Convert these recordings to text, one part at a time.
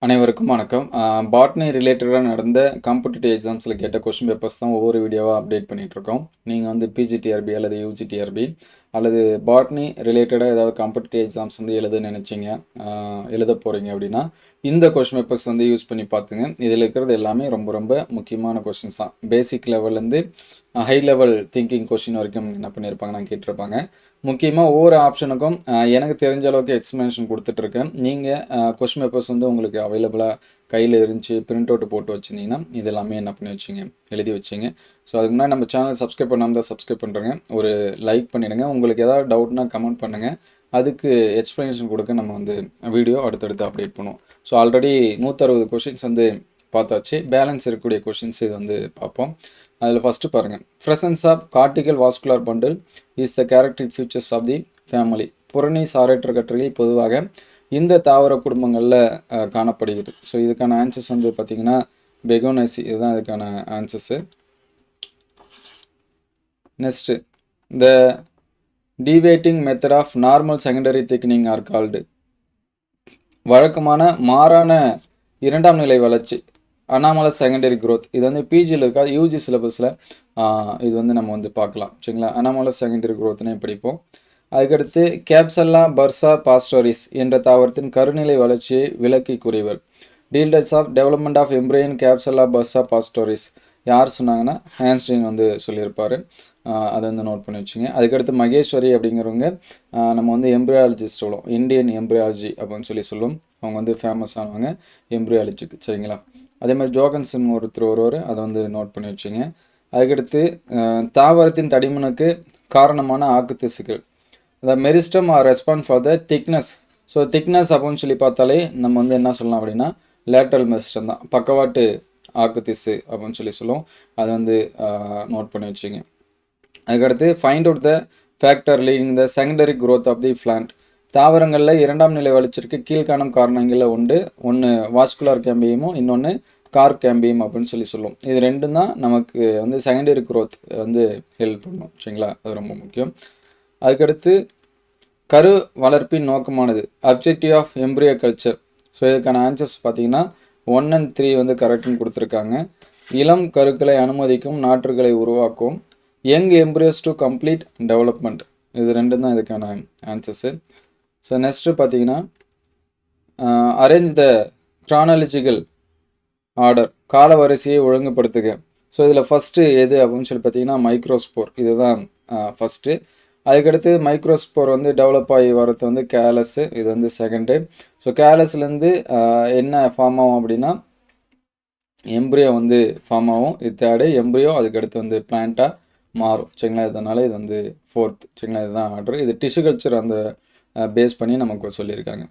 அனைவருக்கும் வணக்கம். பாட்னி ரிலேட்டடா நடந்த காம்படிட்டிவ் எக்ஸாம்ஸ்ல கேட்ட கொஸ்டின் பேப்பர்ஸ் தான் ஒவ்வொரு வீடியோவா அப்டேட் பண்ணிட்டுருக்கோம். நீங்க வந்து பிஜிடிஆர்பி அல்லது யூஜிடிஆர்பி அல்லது பாட்னி ரிலேட்டடா ஏதாவது காம்படிட்டிவ் எக்ஸாம்ஸ் வந்து எழுத நினைச்சீங்க, எழுத போறீங்க அப்படின்னா, இந்த கொஸ்டின் பேப்பர்ஸ் வந்து யூஸ் பண்ணி பார்த்துங்க. இதில இருக்கிறது எல்லாமே ரொம்ப ரொம்ப முக்கியமான கொஸ்டின்ஸ் தான். பேசிக் லெவல்லேருந்து ஹை லெவல் திங்கிங் கொஸ்டின் வரைக்கும் என்ன பண்ணியிருப்பாங்கன்னா கேட்டிருப்பாங்க. முக்கியமா ஒவ்வொரு ஆப்ஷனுக்கும் எனக்கு தெரிஞ்ச அளவுக்கு எக்ஸ்ப்ளனேஷன் குடுத்துட்ருக்கேன். நீங்க கொஸ்டின் பேப்பர்ஸ் வந்து உங்களுக்கு அவைலபிளா கையில இருந்துச்சு, பிரிண்ட் அவுட் போட்டு வச்சிருந்தீங்கன்னா, இது எல்லாமே என்ன பண்ணி வச்சுங்க, எழுதி வச்சுங்க. ஸோ அதுக்கு முன்னாடி நம்ம சேனல் சப்ஸ்கிரைப் பண்ணாம தான் சப்ஸ்கிரைப் பண்ணுறேங்க. ஒரு லைக் பண்ணிடுங்க. உங்களுக்கு ஏதாவது டவுட்னா கமெண்ட் பண்ணுங்க. அதுக்கு எக்ஸ்ப்ளனேஷன் கொடுக்க நம்ம வந்து வீடியோ அடுத்தடுத்து அப்டேட் பண்ணுவோம். ஸோ ஆல்ரெடி 160 கொஸ்டின்ஸ் வந்து பார்த்தாச்சு. பேலன்ஸ் இருக்கக்கூடிய கொஸ்டின்ஸ் இது வந்து பார்ப்போம். அதில் ஃபஸ்ட்டு பாருங்கள். Presence of cortical vascular bundle is the characteristic features of the family. புறணி சாரேற்ற கற்றைகள் பொதுவாக இந்த தாவர குடும்பங்களில் காணப்படுகிறது. ஸோ இதுக்கான ஆன்சர்ஸ் வந்து பார்த்திங்கன்னா பெகோனசி, இதுதான் இதுக்கான answers. Next, the deviating method of normal secondary thickening are called. வழக்கமான மாறான இரண்டாம் நிலை வளர்ச்சி, அனாமலஸ் செகண்டரி க்ரோத். இது வந்து பிஜியில் இருக்கா, யூஜி சிலபஸில் இது வந்து நம்ம வந்து பார்க்கலாம். சரிங்களா, அனாமலஸ் செகண்டரி க்ரோத்னே படிப்போம். அதுக்கடுத்து கேப்சல்லா பர்சா பாஸ்டோரிஸ் என்ற தாவரத்தின் கருநிலை வளர்ச்சியை விளக்கி கூறியவர். டீல்டர்ஸ் ஆஃப் டெவலப்மெண்ட் ஆஃப் எம்ப்ரையன் கேப்சல்லா பர்சா பாஸ்டோரிஸ் யார் சொன்னாங்கன்னா ஹேன்ஸ்டீன் வந்து சொல்லியிருப்பார். அதை வந்து நோட் பண்ணி வச்சுங்க. அதுக்கடுத்து மகேஸ்வரி அப்படிங்கிறவங்க நம்ம வந்து எம்ப்ரியாலஜிஸ்ட் சொல்லுவோம், இந்தியன் எம்ப்ரியாலஜி அப்படின்னு சொல்லுவோம். அவங்க வந்து ஃபேமஸ் ஆனவங்க எம்ப்ரியாலஜிக்கு. சரிங்களா, அதே மாதிரி ஜோகன்சன் ஒருத்தர் வருவார், அதை வந்து நோட் பண்ணி வச்சுங்க. அதுக்கடுத்து தாவரத்தின் தடிமனுக்கு காரணமான ஆக்குத்திசுகள். The meristem are respond for the thickness. So thickness அப்படின்னு சொல்லி பார்த்தாலே நம்ம வந்து என்ன சொல்லலாம் அப்படின்னா லேட்ரல் மெரிஸ்டம் தான், பக்கவாட்டு ஆக்குத்திசு அப்படின்னு சொல்லி சொல்லுவோம். அதை வந்து நோட் பண்ணி வச்சுங்க. அதுக்கடுத்து find out the factor leading the secondary growth of the plant. தாவரங்களில் இரண்டாம் நிலை வளர்ச்சிக்கு கீழ்காணும் காரணங்களில் உண்டு. ஒன்று வாஸ்குலர் கேம்பியமும், இன்னொன்று கார் கேம்பியம் அப்படின்னு சொல்லி சொல்லுவோம். இது ரெண்டும் தான் நமக்கு வந்து செகண்டரி க்ரோத் வந்து ஹெல்ப் பண்ணும். சரிங்களா, அது ரொம்ப முக்கியம். அதுக்கடுத்து கரு வளர்ப்பின் நோக்கமானது, objective of embryo culture. So இதுக்கான ஆன்சர்ஸ் பார்த்தீங்கன்னா 1 and 3 வந்து கரெக்டுன்னு கொடுத்துருக்காங்க. இளம் கருக்களை அனுமதிக்கும் நாற்றுகளை உருவாக்கும், young embryos to complete development. இது ரெண்டும் தான் இதுக்கான ஆன்சர்ஸு. ஸோ நெக்ஸ்ட்டு பார்த்தீங்கன்னா அரேஞ்ச் த க்ரானாலஜிக்கல் ஆர்டர், கால வரிசையை ஒழுங்குபடுத்துக. ஸோ இதில் ஃபஸ்ட்டு எது அப்படின்னு சொல்லி பார்த்தீங்கன்னா மைக்ரோஸ்போர், இதுதான் ஃபஸ்ட்டு. அதுக்கடுத்து மைக்ரோஸ்போர் வந்து டெவலப் ஆகி வரது வந்து கேலஸு, இது வந்து செகண்டு. ஸோ கேலஸ்லேருந்து என்ன ஃபார்ம் ஆகும் அப்படின்னா எம்ப்ரியோ வந்து ஃபார்ம் ஆகும். இது தேர்டு எம்ப்ரியோ, அதுக்கடுத்து வந்து பிளான்ட்டாக மாறும். சரிங்களா, இதனால் இது வந்து ஃபோர்த். சரிங்களா, இதுதான் ஆர்டர். இது டிஷ்யூ கல்ச்சர் அந்த பேஸ் பண்ணி நமக்கு சொல்லியிருக்காங்க.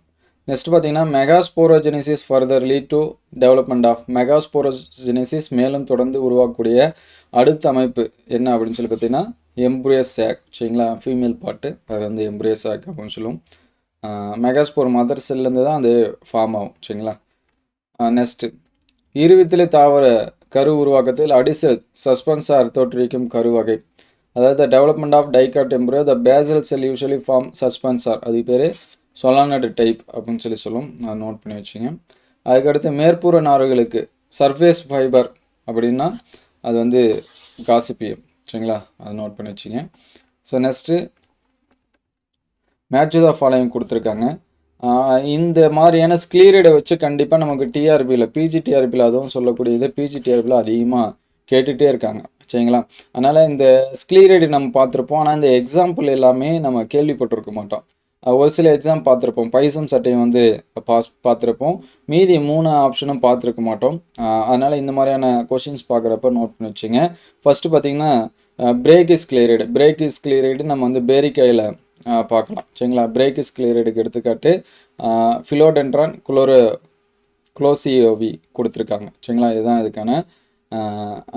நெக்ஸ்ட் பார்த்தீங்கன்னா megasporogenesis further lead to development of. Megasporogenesis மேலும் தொடர்ந்து உருவாக்கக்கூடிய அடுத்த அமைப்பு என்ன அப்படின்னு சொல்லி பார்த்தீங்கன்னா எம்ப்ரியோ சாக். சரிங்களா, ஃபீமேல் பார்ட்டு, அது வந்து எம்ப்ரியோ சாக் அப்படின்னு சொல்லுவோம். மெகாஸ்போர் மதர் செல்லேருந்து தான் அது ஃபார்ம் ஆகும். சரிங்களா, நெக்ஸ்ட்டு இருவித்திலை தாவர கரு உருவாக்கத்தில் அடிசல் சஸ்பென்சார் தோற்றுவிக்கும் கரு வகை. அதாவது development of dicot embryo the basal cell usually form suspensor. அது பேர் சொலானட் டைப் அப்படின்னு சொல்லி சொல்லுவோம். அதை நோட் பண்ணி வச்சுங்க. அதுக்கடுத்து மேற்பூர நாறுகளுக்கு சர்ஃபேஸ் ஃபைபர் அப்படின்னா அது வந்து காசிப்பியம். சரிங்களா, அதை நோட் பண்ணி வச்சுங்க. So next match the following கொடுத்துருக்காங்க. இந்த மாதிரியான ஸ்க்ளீரைடை வச்சு கண்டிப்பாக நமக்கு டிஆர்பியில், பிஜிடிஆர்பியில், அதுவும் சொல்லக்கூடியது பிஜிடிஆர்பியில் அதிகமாக கேட்டுகிட்டே இருக்காங்க. சரிங்களா, அதனால் இந்த ஸ்க்ளீரைடு நம்ம பார்த்துருப்போம், ஆனால் இந்த எக்ஸாம்பிள் எல்லாமே நம்ம கேள்விப்பட்டிருக்க மாட்டோம். ஒரு சில எக்ஸாம் பார்த்துருப்போம், பைசம் சட்டையும் வந்து பார்த்துருப்போம், மீதி 3 ஆப்ஷனும் பார்த்துருக்க மாட்டோம். அதனால் இந்த மாதிரியான கொஷின்ஸ் பார்க்குறப்ப நோட் பண்ணி வச்சுங்க. ஃபஸ்ட்டு பார்த்தீங்கன்னா பிரேக்கிஸ் கிளியரைடு. பிரேக்கிஸ் கிளியரைடு நம்ம வந்து பேரிக்காயில் பார்க்கலாம். சரிங்களா, பிரேக்கிஸ் கிளியரைடுக்கு எடுத்துக்காட்டு ஃபிலோடென்ட்ரான் குளோசியோவி கொடுத்துருக்காங்க. சரிங்களா, இதுதான் இதுக்கான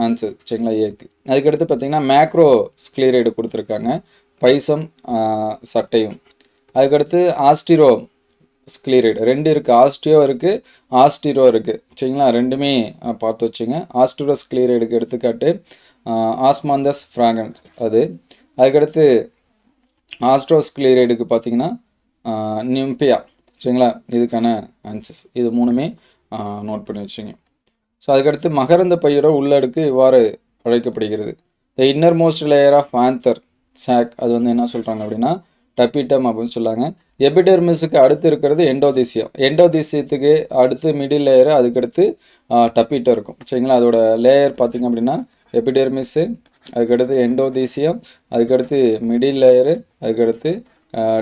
ஆன்சர். சரிங்களா, ஏக்கு. அதுக்கடுத்து பார்த்தீங்கன்னா மேக்ரோ ஸ்க்ளீரைடு கொடுத்துருக்காங்க, பைசம் சட்டையும். அதுக்கடுத்து ஆஸ்டிரோ ஸ்க்ளீரைடு 2 இருக்குது, ஆஸ்டியோ இருக்குது, ஆஸ்டிரோ இருக்குது. சரிங்களா, ரெண்டுமே பார்த்து வச்சுங்க. ஆஸ்டிரோ ஸ்க்ளீரைடுக்கு எடுத்துக்காட்டு ஆஸ்மாந்தஸ் ஃப்ராகன்ஸ் அது. அதுக்கடுத்து ஆஸ்ட்ரோஸ்க்ளீரைடுக்கு பார்த்தீங்கன்னா நிம்பியா. சரிங்களா, இதுக்கான ஆன்சர்ஸ் இது 3மே நோட் பண்ணி வச்சுங்க. ஸோ அதுக்கடுத்து மகரந்த பையோட உள்ளடுக்கு இவ்வாறு அழைக்கப்படுகிறது. The inner most layer of anther sac, அது வந்து என்ன சொல்கிறாங்க அப்படின்னா டப்பிட்டம் அப்படின்னு சொல்லாங்க. எபிடெர்மிஸுக்கு அடுத்து இருக்கிறது எண்டோதீசியம். எண்டோதீசியத்துக்கு அடுத்து மிடில் லேயரு, அதுக்கடுத்து டப்பிட்டம் இருக்கும். சரிங்களா, அதோட லேயர் பார்த்திங்க அப்படின்னா எபிடெர்மிஸு, அதுக்கடுத்து எண்டோதீசியம், அதுக்கடுத்து மிடில் லேயரு, அதுக்கடுத்து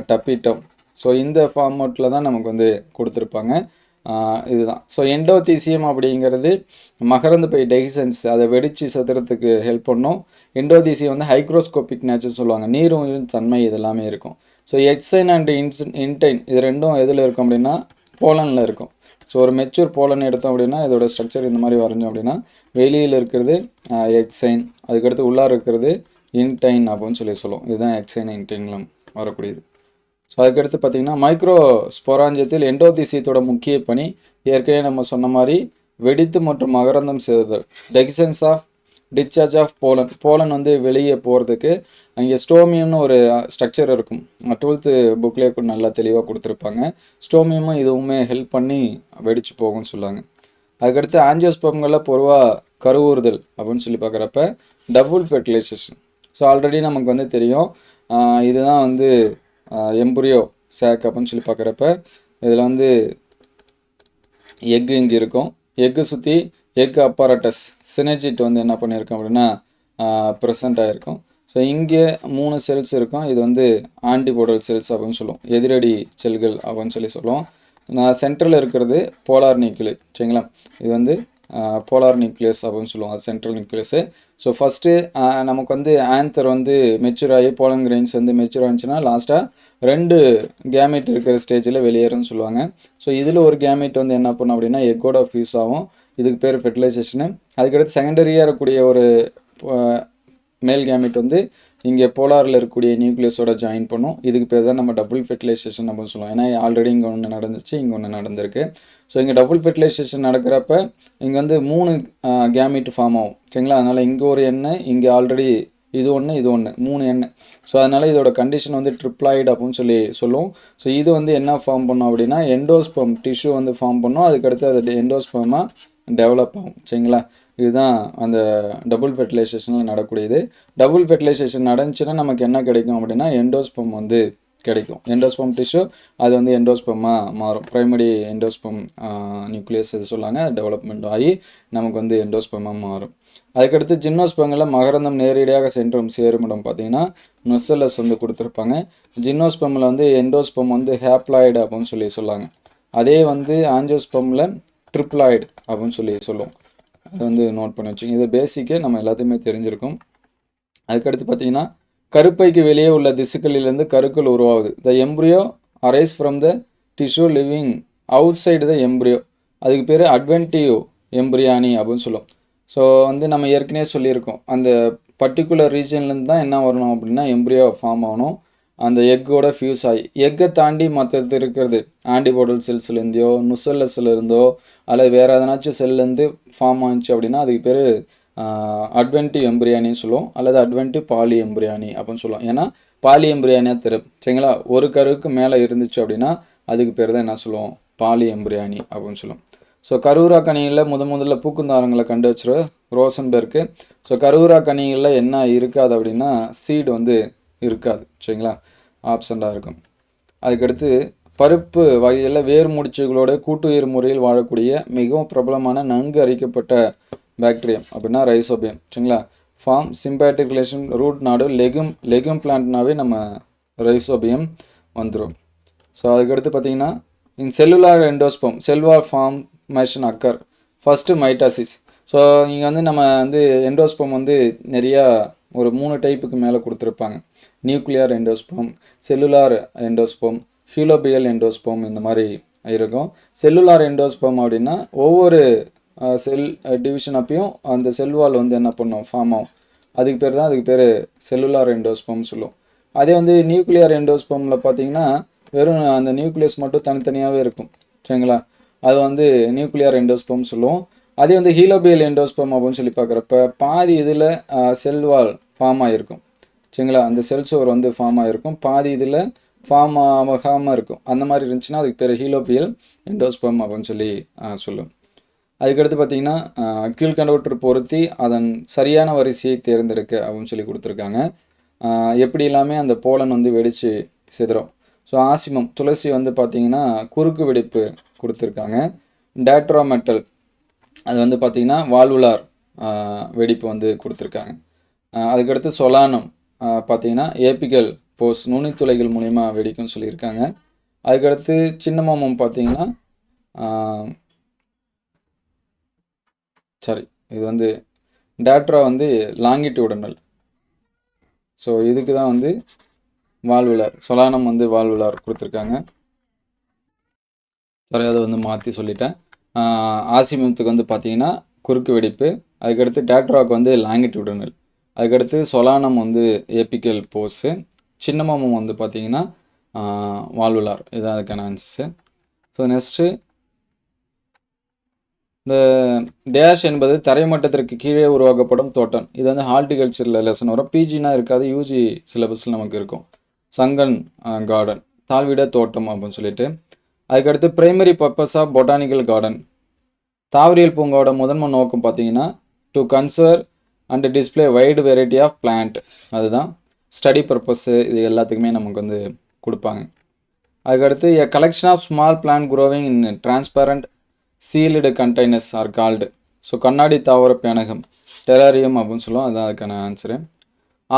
டப்பிட்டம். ஸோ இந்த ஃபார்மேட்டில் தான் நமக்கு வந்து கொடுத்துருப்பாங்க. இதுதான். ஸோ எண்டோதீசியம் அப்படிங்கிறது மகரந்த பை டெகிசன்ஸ், அதை வெடித்து சதுரத்துக்கு ஹெல்ப் பண்ணும். எண்டோதீசியம் வந்து ஹைக்ரோஸ்கோபிக் நேச்சர் சொல்லுவாங்க, நீரும் தன்மை இதெல்லாமே இருக்கும். ஸோ எக்ஸைன் அண்ட் இன்டைன் இது ரெண்டும் எதில் இருக்கும் அப்படின்னா போலனில் இருக்கும். ஸோ ஒரு மெச்சூர் போலன் எடுத்தோம் அப்படின்னா இதோட ஸ்ட்ரக்சர் இந்த மாதிரி வரைஞ்சோம் அப்படின்னா வெளியில் இருக்கிறது எக்ஸைன், அதுக்கடுத்து உள்ளார இருக்கிறது இன்டைன் அப்படின்னு சொல்லுவோம். இதுதான் எக்ஸைன் இன்டைன்லாம் வரக்கூடியது. ஸோ அதுக்கடுத்து பார்த்திங்கன்னா மைக்ரோ ஸ்பொராஞ்சியத்தில் எண்டோதீசியத்தோட முக்கிய பணி ஏற்கனவே நம்ம சொன்ன மாதிரி வெடித்து மற்றும் மகரந்தம் சேருதல். Dehiscence of discharge of pollen வந்து வெளியே போகிறதுக்கு அங்கே ஸ்டோமியம்னு ஒரு ஸ்ட்ரக்சர் இருக்கும். 12th புக்லேயே கூட நல்லா தெளிவாக கொடுத்துருப்பாங்க. ஸ்டோமியமும் இதுவுமே ஹெல்ப் பண்ணி வெடித்து போகும்னு சொல்லுவாங்க. அதுக்கடுத்து ஆஞ்சியோஸ்பர்ம்களில் பொதுவாக கருவுறுதல் அப்படின்னு சொல்லி பார்க்குறப்ப டபுள் ஃபெர்டிலைசேஷன். ஸோ ஆல்ரெடி நமக்கு வந்து தெரியும், இதுதான் வந்து எம்புரியோ சேக் அப்படின்னு சொல்லி பார்க்குறப்ப இதில் வந்து எக்கு இங்கே இருக்கும். எக்கு சுற்றி எக்கு அப்பாரட்டஸ் சினர்ஜிட் வந்து என்ன பண்ணியிருக்கோம் அப்படின்னா ப்ரெசண்ட் ஆகிருக்கும். ஸோ இங்கே 3 செல்ஸ் இருக்கும். இது வந்து ஆன்டிபோடல் செல்ஸ் அப்படின்னு சொல்லுவோம், எதிரடி செல்கள் அப்படின்னு சொல்லுவோம். சென்ட்ரலில் இருக்கிறது போலார் நியூக்ளியஸ். சரிங்களா, இது வந்து போலார் நியூக்ளியஸ் அப்படின்னு சொல்லுவோம், அது சென்ட்ரல் நியூக்ளியஸு. ஸோ ஃபஸ்ட்டு நமக்கு வந்து ஆன்தர் வந்து மெச்சூர் ஆகி போலன் கிரெயின்ஸ் வந்து மெச்சூர் ஆச்சுன்னா லாஸ்ட்டாக 2 கேமெட் இருக்கிற ஸ்டேஜில் வெளியேறும்னு சொல்லுவாங்க. ஸோ இதில் ஒரு கேமெட் வந்து என்ன பண்ணும் அப்படின்னா எக்கோட ஃபியூஸ் ஆகும், இதுக்கு பேர் ஃபெர்டிலைசேஷனு. அதுக்கடுத்து செகண்டரியாக இருக்கக்கூடிய ஒரு மேல் கேமெட் வந்து இங்கே போலாரில் இருக்கக்கூடிய நியூக்ளியஸோட ஜாயின் பண்ணும், இதுக்கு பேர் தான் நம்ம டபுள் ஃபெர்டிலைசேஷன் அப்படின்னு சொல்லுவோம். ஏன்னா ஆல்ரெடி இங்கே ஒன்று நடந்துச்சு, இங்கே ஒன்று நடந்திருக்கு. ஸோ இங்கே டபுள் ஃபெர்டிலைசேஷன் நடக்கிறப்ப இங்கே வந்து 3 கேமெட் ஃபார்ம் ஆகும். சரிங்களா, அதனால் இங்கே ஒரு எண்ணெய், இங்கே ஆல்ரெடி இது ஒன்று, இது ஒன்று, 3 எண்ணெய். ஸோ அதனால் இதோட கண்டிஷன் வந்து ட்ரிப்ளாய்டு அப்படின்னு சொல்லுவோம். ஸோ இது வந்து என்ன ஃபார்ம் பண்ணும் அப்படின்னா எண்டோஸ்பெர்ம் டிஷ்யூ வந்து ஃபார்ம் பண்ணும், அதுக்கடுத்து அது எண்டோஸ்பெர்மாக டெவலப் ஆகும். சரிங்களா, இதுதான் அந்த டபுள் ஃபெர்டிலைசேஷனில் நடக்கூடியது. டபுள் ஃபெர்டிலைசேஷன் நடந்துச்சுன்னா நமக்கு என்ன கிடைக்கும் அப்படின்னா எண்டோஸ்பெர்ம் வந்து கிடைக்கும். எண்டோஸ்பெர்ம் டிஷ்யூ அது வந்து எண்டோஸ்பெர்மாக மாறும். பிரைமரி எண்டோஸ்பெர்ம் நியூக்ளியஸ் இது சொல்லாங்க, டெவலப்மெண்ட் ஆகி நமக்கு வந்து எண்டோஸ்பெர்மாக மாறும். அதுக்கடுத்து ஜிம்னோஸ்பெர்மில் மகரந்தம் நேரடியாக சேருமிடம் பார்த்தீங்கன்னா நொசலஸ் வந்து கொடுத்துருப்பாங்க. ஜிம்னோஸ்பெர்மில் வந்து எண்டோஸ்பெர்ம் வந்து ஹேப்ளாய்டு அப்படின்னு சொல்லாங்க. அதே வந்து ஆஞ்சியோஸ்பெர்மில் ட்ரிப்ளாய்டு அப்படின்னு சொல்லுவோம். அதை வந்து நோட் பண்ணி வச்சுங்க. இது பேசிக்கே நம்ம எல்லாத்தையுமே தெரிஞ்சிருக்கும். அதுக்கடுத்து பார்த்தீங்கன்னா கருப்பைக்கு வெளியே உள்ள திசுக்களிலிருந்து கருக்கள் உருவாகுது. த embryo arise from the tissue living out side the embryo, அதுக்கு பேர் அட்வென்டிவ் எம்ப்ரியானி அப்படின்னு சொல்லுவோம். ஸோ வந்து நம்ம ஏற்கனவே சொல்லியிருக்கோம், அந்த பர்டிகுலர் ரீஜன்லேருந்து தான் என்ன வரணும் அப்படின்னா எம்ப்ரியோ ஃபார்ம் ஆகணும், அந்த எக்கோட ஃபியூஸ் ஆகி. எக்கை தாண்டி மற்றது இருக்கிறது ஆன்டிபோடல் செல்ஸ்லேருந்தோ நுசல்லஸ்லேருந்தோ அல்லது வேறு எதனாச்சும் செல்லேருந்து ஃபார்ம் ஆச்சு அப்படின்னா அதுக்கு பேர் அட்வென்டிவ் எம்ப்ரியானின்னு சொல்லுவோம், அல்லது அட்வென்டிவ் பாலி எம்ப்ரியானி அப்படின்னு சொல்லுவோம். ஏன்னா பாலி எம்ப்ரியானியாக தெரியும். சரிங்களா, ஒரு கருவுக்கு மேலே இருந்துச்சு அப்படின்னா அதுக்கு பேர் தான் என்ன சொல்லுவோம், பாலி எம்ப்ரியானி அப்படின்னு சொல்லுவோம். ஸோ கருவுரா கனிகளில் முதல்ல பூக்குந்தாரங்களை கண்டு வச்சுரு ரோசன்பெர்க்கு. ஸோ கருவுரா கனிகளில் என்ன இருக்காது அப்படின்னா சீடு வந்து இருக்காது. சரிங்களா, ஆப்சண்டாக இருக்கும். அதுக்கடுத்து பருப்பு வகையில் வேர் முடிச்சுகளோட கூட்டுயிர் முறையில் வாழக்கூடிய மிகவும் பிரபலமான நன்கு அறிக்கப்பட்ட பாக்டீரியம் அப்படின்னா ரைசோபியம். சரிங்களா, ஃபார்ம் சிம்பேட்டிக் ரிலேஷன் ரூட் நாடு லெகும் பிளான்ட்னாவே நம்ம ரைசோபியம் வந்துடும். ஸோ அதுக்கடுத்து பார்த்தீங்கன்னா இன் செல்லுலார் எண்டோஸ்பெர்ம் செல்வார் formation occur first mitosis. So இங்கே வந்து நம்ம வந்து எண்டோஸ்பெர்ம் வந்து நிறையா ஒரு 3 டைப்புக்கு மேலே கொடுத்துருப்பாங்க. Nuclear endosperm, cellular endosperm, ஹீலோபியல் endosperm, இந்த மாதிரி இருக்கும். செல்லுலார் எண்டோஸ்பெர்ம் அப்படின்னா ஒவ்வொரு செல் டிவிஷன் அப்பையும் அந்த செல்வால் வந்து என்ன பண்ணும், ஃபார்ம் ஆகும், அதுக்கு பேர் செல்லுலார் எண்டோஸ்பெர்ம் சொல்லுவோம். அதே வந்து நியூக்ளியர் எண்டோஸ்பெர்மில் பார்த்தீங்கன்னா வெறும் அந்த நியூக்ளியஸ் மட்டும் தனித்தனியாகவே இருக்கும். சரிங்களா, அது வந்து நியூக்ளியர் எண்டோஸ்பெர்ம் சொல்லுவோம். அதே வந்து ஹீலோபியல் எண்டோஸ்பெர்ம் அப்படின்னு சொல்லி பார்க்குறப்ப பாதி இதில் செல்வால் ஃபார்ம் ஆகிருக்கும். சரிங்களா, அந்த செல் சோர் வந்து ஃபார்ம் ஆகிருக்கும், பாதி இதில் ஃபார்ம் ஆகாமல் இருக்கும். அந்த மாதிரி இருந்துச்சுன்னா அதுக்கு பேர் ஹீலோபியல் எண்டோஸ்பெர்ம் அப்படின்னு சொல்லி சொல்லும். அதுக்கடுத்து பார்த்தீங்கன்னா கீழ்கண்டவற்றை பொருத்தி அதன் சரியான வரிசையை தேர்ந்தெடுக்க அப்படின்னு சொல்லி கொடுத்துருக்காங்க. எப்படி எல்லாமே அந்த போலன் வந்து வெடித்து சிதறும். ஸோ ஆசிமம் துளசி வந்து பார்த்திங்கன்னா குறுக்கு வெடிப்பு கொடுத்துருக்காங்க. டேட்ராமெட்டல் அது வந்து பார்த்திங்கன்னா வால்வுலார் வெடிப்பு வந்து கொடுத்துருக்காங்க. அதுக்கடுத்து சொலானம் பார்த்திங்கன்னா ஏபிகல் போஸ் நுனித்துளைகள் மூலிமா வெடிக்கும்னு சொல்லியிருக்காங்க. அதுக்கடுத்து சின்னமாமம் பார்த்திங்கன்னா இது வந்து டேட்ரா வந்து லாங்கிடியூடனல். ஸோ இதுக்கு தான் வந்து வால்வுலார், சொலானம் வந்து வால்வுலார் கொடுத்துருக்காங்க. அதை வந்து மாற்றி சொல்லிட்டேன். ஆசிமத்துக்கு வந்து பார்த்தீங்கன்னா குறுக்கு வெடிப்பு, அதுக்கடுத்து டேட்ராவுக்கு வந்து லாங்கிடியூடனல், அதுக்கடுத்து சொலானம் வந்து ஏபிக்கல் போஸு, சின்னமாமம் வந்து பார்த்தீங்கன்னா வால்வுலார். இதுதான் அதுக்கான ஆன்சர்ஸு. ஸோ நெக்ஸ்ட்டு இந்த டேஷ் என்பது தரைமட்டத்திற்கு கீழே உருவாக்கப்படும் தோட்டம். இது வந்து ஹார்டிகல்ச்சரில் லெசன் வரும். பிஜினா இருக்காது, யூஜி சிலபஸில் நமக்கு இருக்கும். சங்கன் கார்டன், தாழ்விட தோட்டம் அப்படின்னு சொல்லிட்டு. அதுக்கடுத்து primary purpose of botanical garden, தாவரியல் பூங்காவோட முதன்மை நோக்கம் பார்த்தீங்கன்னா to conserve and display wide variety of plant. அதுதான் ஸ்டடி பர்பஸ்ஸு. இது எல்லாத்துக்குமே நமக்கு வந்து கொடுப்பாங்க. அதுக்கடுத்து a collection of small plant growing in transparent sealed containers are called. So கண்ணாடி தாவர பேனகம், டெராரியம் அப்படின்னு சொல்லுவோம். அதுதான் அதுக்கான answer.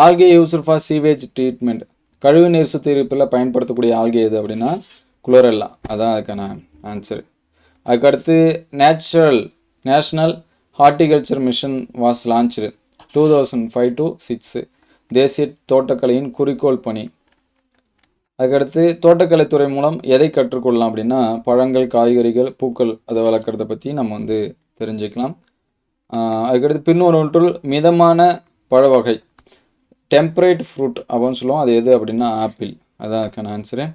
Algae used for sewage treatment, கழிவு நீர் சுத்திகரிப்பில் பயன்படுத்தக்கூடிய ஆல்கே எது அப்படின்னா குளோரெல்லா. அதான் அதுக்கான ஆன்சரு. அதுக்கடுத்து national horticulture mission was launch 2005 to 6, தேசிய தோட்டக்கலையின் குறிக்கோள் பணி. அதுக்கடுத்து தோட்டக்கலைத்துறை மூலம் எதை கற்றுக்கொள்ளலாம் அப்படின்னா பழங்கள், காய்கறிகள், பூக்கள் அதை வளர்க்குறத பற்றி நம்ம வந்து தெரிஞ்சுக்கலாம். அதுக்கடுத்து பின்னொன்றுள் மிதமான பழ வகை, டெம்பரேட் ஃப்ரூட் அப்படின்னு சொல்லுவோம். அது எது அப்படின்னா ஆப்பிள். அதான் அதுக்கான ஆன்சரு.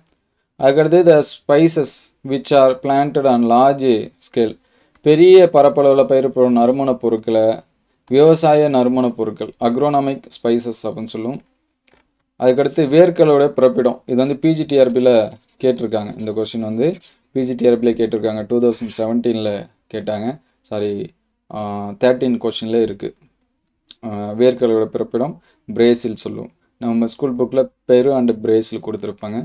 அதுக்கடுத்து the spices which are planted on large scale, பெரிய பரப்பளவில் பயிரிடப்படும் நறுமணப் பொருட்களை விவசாய நறுமணப் பொருட்கள், அக்ரோனாமிக் ஸ்பைசஸ் அப்படின்னு சொல்லுவோம். அதுக்கடுத்து வேர்க்கலோட பிறப்பிடம், இது வந்து பிஜிடிஆர்பியில் கேட்டிருக்காங்க. இந்த கொஸ்டின் வந்து பிஜிடிஆர்பியில் கேட்டிருக்காங்க, 2017 கேட்டாங்க. 13 கொஸ்டினில் இருக்குது. வேர்க்கலோட பிறப்பிடம் பிரேசில் சொல்லுவோம். நம்ம ஸ்கூல் புக்கில் பெரு அண்டு பிரேசில் கொடுத்துருப்பாங்க.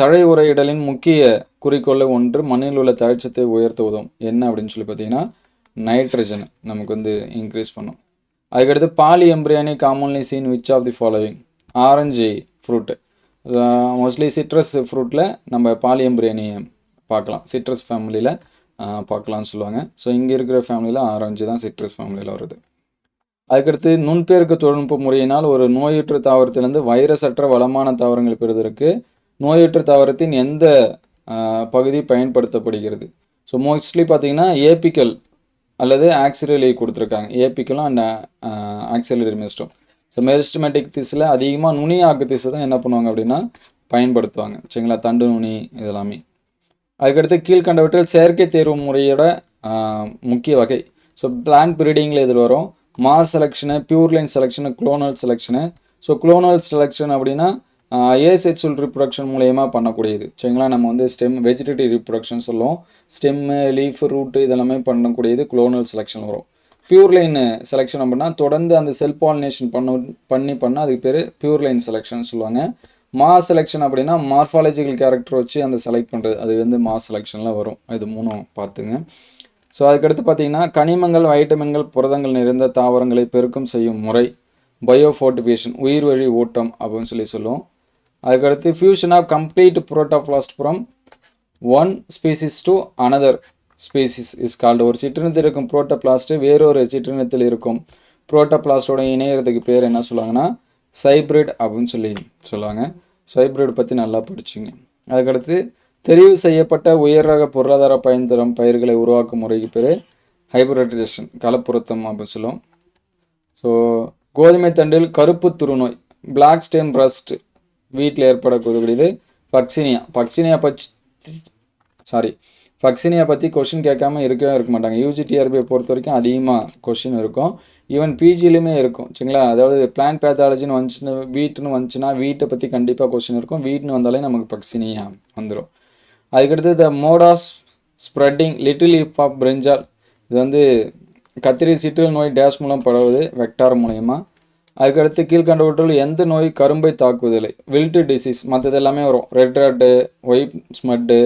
தழை உரையிடலின் முக்கிய குறிக்கோளை ஒன்று மண்ணில் உள்ள தழைச்சத்தை உயர்த்த உதவும். என்ன அப்படின்னு சொல்லி பார்த்தீங்கன்னா நைட்ரஜன் நமக்கு வந்து இன்க்ரீஸ் பண்ணும். அதுக்கடுத்து polyembryony commonly seen which of the following, orange fruit, mostly citrus ஃப்ரூட்டில் நம்ம பாலியம் பிரியாணியை பார்க்கலாம், சிட்ரஸ் ஃபேமிலியில் பார்க்கலாம்னு சொல்லுவாங்க. ஸோ இங்கே இருக்கிற ஃபேமிலியில் ஆரஞ்சு தான் சிட்ரஸ் ஃபேமிலியில் வருது. அதுக்கடுத்து நுண்பெருக்க தொழில்நுட்ப முறையினால் ஒரு நோயுற்ற தாவரத்திலிருந்து வைரஸ் அற்ற வளமான தாவரங்கள் பெறுவதற்கு நோயுற்ற தாவரத்தின் எந்த பகுதி பயன்படுத்தப்படுகிறது? ஸோ மோஸ்ட்லி பார்த்தீங்கன்னா ஏபிக்கல் அல்லது ஆக்சிலரி கொடுத்துருக்காங்க. ஏபிக்கலும் and axillary meristem. So meristematic திஸில் அதிகமாக நுனி ஆக்கு திசை தான் என்ன பண்ணுவாங்க அப்படின்னா பயன்படுத்துவாங்க. சரிங்களா, தண்டு நுனி இதெல்லாமே. அதுக்கடுத்து கீழ்கண்டவற்றில் செயற்கை தேர்வு முறையோட முக்கிய வகை. ஸோ பிளான்ட் ப்ரீடிங்கில் இதில் வரும் mass selection, pure line selection, clonal selection. So clonal selection அப்படின்னா ஏசெக்சுவல் ரிப்ரொடக்ஷன் மூலயமா பண்ணக்கூடியது. சரிங்களா, நம்ம வந்து ஸ்டெம் வெஜிடேட்டிவ் ரிப்ரொடக்ஷன் சொல்லுவோம். ஸ்டெம்மு, லீஃப், ரூட்டு இதெல்லாமே பண்ணக்கூடியது குளோனல் செலெக்ஷன் வரும். பியூர் லைன் செலெக்ஷன் அப்படின்னா தொடர்ந்து அந்த செல் பாலினேஷன் பண்ண அதுக்கு பேர் பியூர் லைன் செலெக்ஷன் சொல்லுவாங்க. மாஸ் செலெக்ஷன் அப்படின்னா மார்ஃபாலஜிக்கல் கேரக்டர் வச்சு அந்த செலக்ட் பண்ணுறது, அது வந்து மாஸ் செலெக்ஷனில் வரும். இது மூணும் பார்த்துங்க. ஸோ அதுக்கடுத்து பார்த்தீங்கன்னா கனிமங்கள், வைட்டமின்கள், புரதங்கள் நிறைந்த தாவரங்களை பெருக்கம் செய்யும் முறை பயோஃபோர்டிஃபிகேஷன், உயிர் வழி ஊட்டம் அப்படின்னு சொல்லி சொல்லுவோம். அதுக்கடுத்து fusion of complete protoplast from one species to another species is called. ஒரு சிற்றினத்தில் இருக்கும் புரோட்டோபிளாஸ்ட்டு வேறொரு சிற்றினத்தில் இருக்கும் புரோட்டோபிளாஸ்டோட இணையறதுக்கு பேர் என்ன சொல்லுவாங்கன்னா சைப்ரிட் அப்படின்னு சொல்லி சொல்லுவாங்க. சைப்ரிட் பற்றி நல்லா படிச்சுங்க. அதுக்கடுத்து தெரிவு செய்யப்பட்ட உயர் ரக பொருளாதார பயன் தரும் பயிர்களை உருவாக்கும் முறைக்கு பேர் ஹைப்ரிடைசேஷன், கலப்புறுத்தம் அப்படின்னு சொல்லுவோம். ஸோ கோதுமை தண்டில் கருப்பு துருநோய், பிளாக் ஸ்டெம் ரஸ்ட் வீட்டில் ஏற்படக்கூடியது பக்சினியா ஃபக்சினியா பற்றி கொஷின் கேட்காம இருக்கவே இருக்க மாட்டாங்க. யூஜிடிஆர்பியை பொறுத்த வரைக்கும் அதிகமாக கொஷின் இருக்கும். ஈவன் பிஜிலையுமே இருக்கும் சரிங்களா. அதாவது பிளான்ட் பேத்தாலஜின்னு வந்துச்சுன்னு வீட்டுன்னு வந்துச்சுன்னா வீட்டை பற்றி கண்டிப்பாக கொஷின் இருக்கும். வீட்டுன்னு வந்தாலே நமக்கு ஃபக்சினியா வந்துடும். அதுக்கடுத்து the mode of spreading little leaf of brinjal, இது வந்து கத்திரி சிற்றில் நோய் டேஷ் மூலம் பரவுது, வெக்டார் மூலயமா. அதுக்கடுத்து கீழ்கண்டவற்றுள் எந்த நோய் கரும்பை தாக்குவதில்லை? Wilt disease. மற்றது எல்லாமே வரும். Red rot, white smut,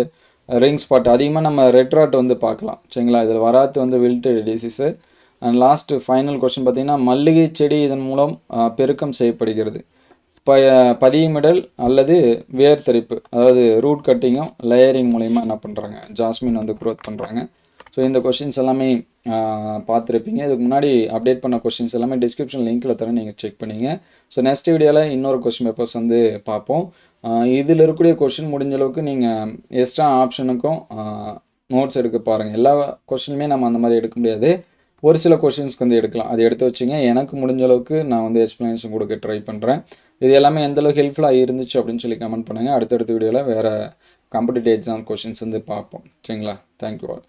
ring spot. அதிகமாக நம்ம ரெட் ராட் வந்து பார்க்கலாம் சரிங்களா. இதில் வராது வந்து wilt disease. And last final question பார்த்தீங்கன்னா மல்லிகை செடி இதன் மூலம் பெருக்கம் செய்யப்படுகிறது. பதியமிடல் அல்லது வேர் தரிப்பு, அதாவது ரூட் கட்டிங்கும் லேயரிங் மூலயமா என்ன பண்ணுறாங்க, ஜாஸ்மின் வந்து க்ரோத் பண்ணுறாங்க. ஸோ இந்த கொஷின்ஸ் எல்லாமே பார்த்துருப்பீங்க. இதுக்கு முன்னாடி அப்டேட் பண்ண கொஷின்ஸ் எல்லாமே டிஸ்கிரிப்ஷன் லிங்க்கில் தரேன், நீங்கள் செக் பண்ணிங்க. ஸோ நெக்ஸ்ட் வீடியோவில் இன்னொரு கொஷின் பேப்பர்ஸ் வந்து பார்ப்போம். இதில் இருக்கக்கூடிய கொஷின் முடிஞ்ச அளவுக்கு நீங்கள் எக்ஸ்ட்ரா ஆப்ஷனுக்கும் நோட்ஸ் எடுக்க பாருங்கள். எல்லா கொஷினுமே நம்ம அந்த மாதிரி எடுக்க முடியாது. ஒரு சில கொஷின்ஸ்க்கு வந்து எடுக்கலாம். அது எடுத்து வச்சுங்க. எனக்கு முடிஞ்ச அளவுக்கு நான் வந்து எக்ஸ்ப்ளனேஷன் கொடுக்க ட்ரை பண்ணுறேன். இது எல்லாமே எந்தளவுக்கு ஹெல்ப்ஃபுல்லாக இருந்துச்சு அப்படின்னு சொல்லி கமெண்ட் பண்ணுங்கள். அடுத்தடுத்த வீடியோவில் வேறு காம்படிட்டிவ் எக்ஸாம் கொஷின்ஸ் வந்து பார்ப்போம் சரிங்களா. Thank you all.